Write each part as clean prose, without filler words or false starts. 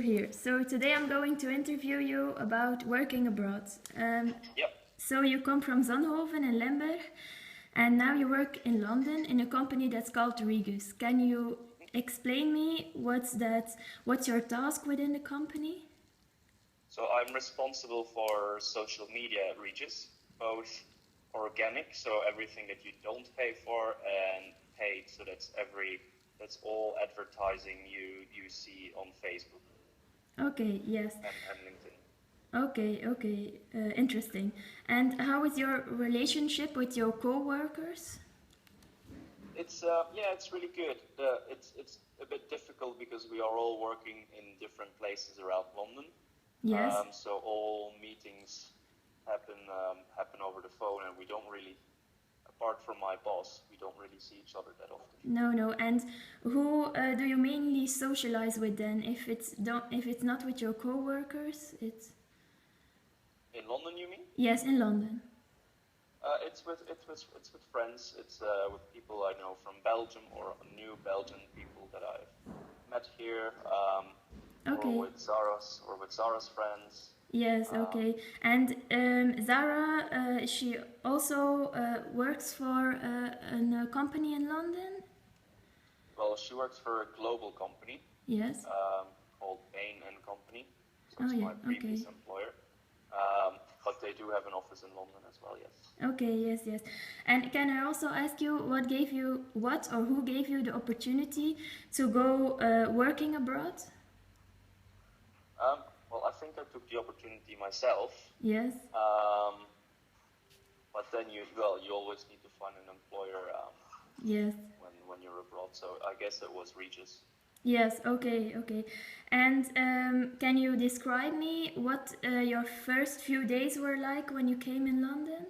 Here. So today I'm going to interview you about working abroad. Yep. So you come from Zonhoven in Limburg, and now you work in London in a company that's called Regus. Can you explain me what's that? What's your task within the company? So I'm responsible for social media at Regis, both organic, so everything that you don't pay for, and paid, so that's all advertising you see on Facebook Okay, yes. and LinkedIn. Okay, interesting. And how is your relationship with your co-workers? It's really good. It's a bit difficult because we are all working in different places around London. Yes. So all meetings happen over the phone, and we don't really, apart from my boss, we don't really see each other that often. No. And who do you mainly socialize with then? If it's not with your co-workers, it's In London, you mean? yes, in London. It's with friends. It's with people I know from Belgium, or new Belgian people that I've met here, Okay. or with Zara's friends. Yes, okay. And Zara, she also works for a company in London? Well, she works for a global company Yes. called Bain and Company. So Oh it's yeah, my previous okay. employer. But they do have an office in London as well, yes. Okay, yes. And can I also ask you what or who gave you the opportunity to go working abroad? Well, I think I took the opportunity myself. Yes. But then you always need to find an employer Yes. when you're abroad. So I guess it was Regis. Yes, okay. And can you describe me what your first few days were like when you came in London?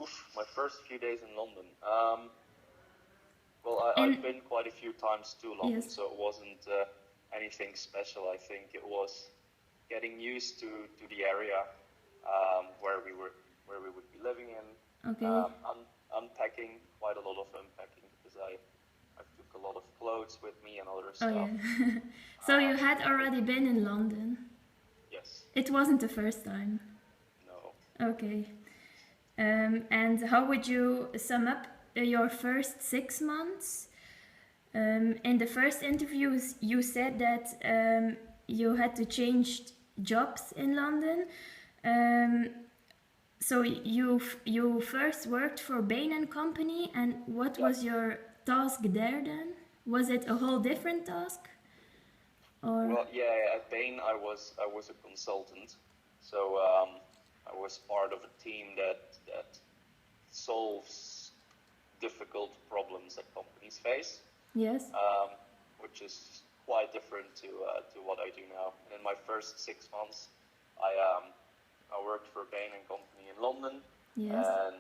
Oof, my first few days in London. Well, I've been quite a few times to London, Yes. so it wasn't anything special. I think it was getting used to the area where we would be living in. Okay. Unpacking, quite a lot of unpacking, because I took a lot of clothes with me and other Oh stuff. yeah. So you had already been in London? Yes. It wasn't the first time? No. Okay. And how would you sum up your first 6 months? In the first interviews, you said that you had to change jobs in London. So you first worked for Bain and Company, and what Yeah. was your task there then? Was it a whole different task? Or Well, yeah, at Bain I was a consultant, so I was part of a team that solves difficult problems that companies face, yes? which is quite different to what I do now. And in my first 6 months, I worked for Bain and Company in London, Yes. and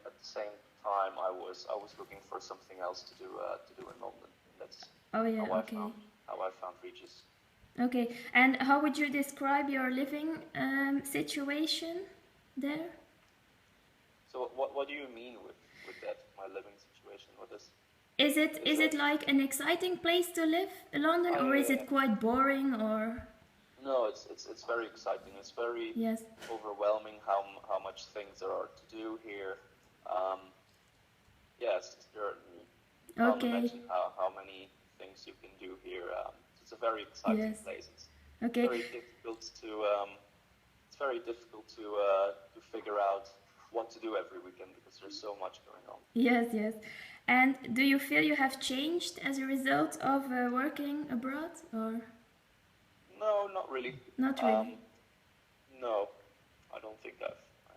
at the same time I was looking for something else to do in London. That's Oh yeah, how okay. I found Regis. Okay, and how would you describe your living situation there? So what do you mean with that? My living situation? What is? Is it like an exciting place to live, London, Oh or is yeah. it quite boring or? No, it's very exciting. It's very Yes. overwhelming how much things there are to do here. Yes, you can't Okay. imagine how many things you can do here. It's a very exciting Yes. place. It's Okay. very difficult to to figure out what to do every weekend because there's so much going on. Yes. And do you feel you have changed as a result of working abroad, or No, not really. not really? No, I don't think I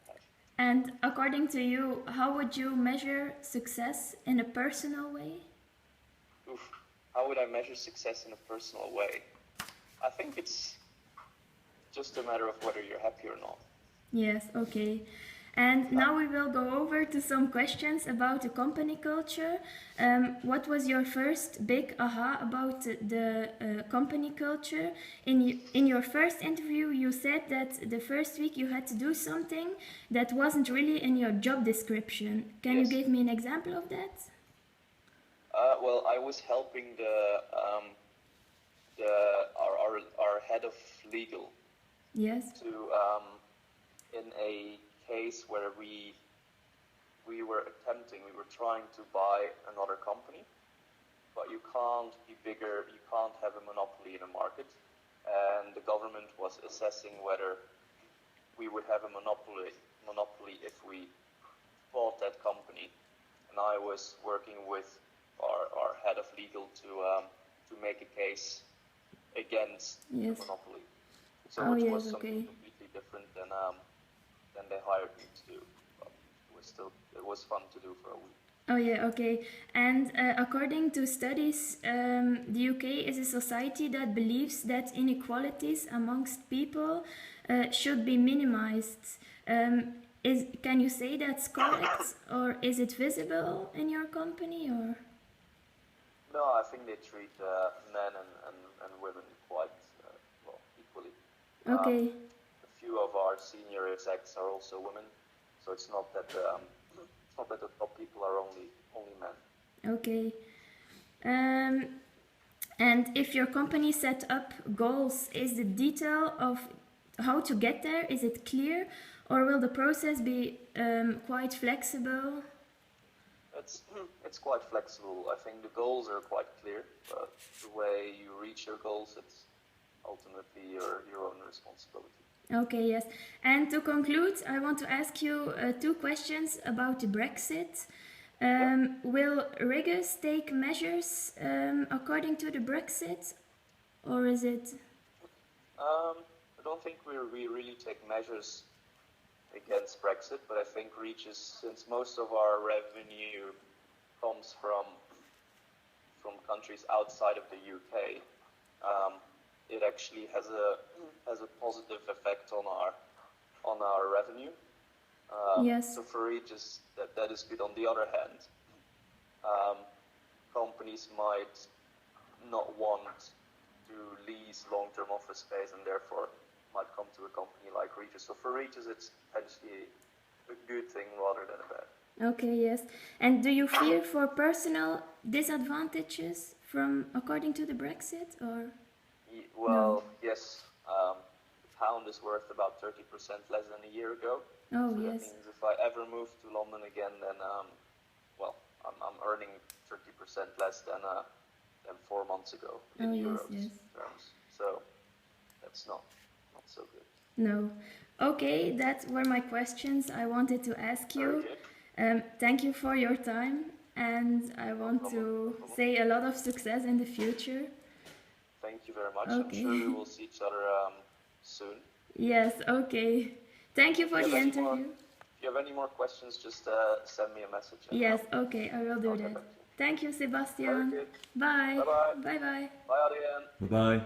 have. And according to you, how would you measure success in a personal way? Oof. How would I measure success in a personal way? I think it's just a matter of whether you're happy or not. Yes, okay. And now we will go over to some questions about the company culture. What was your first big aha about the company culture? In your first interview, you said that the first week you had to do something that wasn't really in your job description. Can you Yes. give me an example of that? Well, I was helping our head of legal Yes. to in a case where we were trying to buy another company, but you can't be bigger, you can't have a monopoly in a market, and the government was assessing whether we would have a monopoly if we bought that company, and I was working with our head of legal to make a case against Yes. the monopoly. So Oh, which yes, was something okay. completely different than they hired me to do. But it was fun to do for a week. Oh, yeah, okay. And according to studies, the UK is a society that believes that inequalities amongst people should be minimized. Can you say that's correct, or is it visible in your company, or? No, I think they treat men and women quite well equally. Okay. A few of our senior execs are also women, so it's not that the top people are only men. Okay. And if your company set up goals, is the detail of how to get there, is it clear, or will the process be quite flexible? It's quite flexible. I think the goals are quite clear, but the way you reach your goals, it's ultimately your own responsibility. Okay, yes. And to conclude, I want to ask you two questions about the Brexit. Will Riggers take measures according to the Brexit, or is it? I don't think we really take measures against Brexit, but I think Regis, since most of our revenue comes from countries outside of the UK, it actually has a positive effect on our revenue. Yes. So for Regis, that is good. On the other hand, companies might not want to lease long-term office space and therefore might come to a company like Regis. So for Regis, it's actually a good thing rather than a bad. Okay, yes. And do you fear for personal disadvantages from according to the Brexit, or? Well, yes. The pound is worth about 30% less than a year ago. Oh, so yes. that means if I ever move to London again, then I'm earning 30% less than 4 months ago in euros terms. So that's not so good. No. Okay, that were my questions I wanted to ask you. Thank you for your time, and I want to say a lot of success in the future. Thank you very much. Okay. I'm sure we will see each other soon. Yes, okay. Thank you for the interview. If you have any more questions, just send me a message. Yes, okay, I will do that. Thank you, Sebastian. Bye. Bye-bye. Bye-bye. Bye, Adrian. Bye-bye.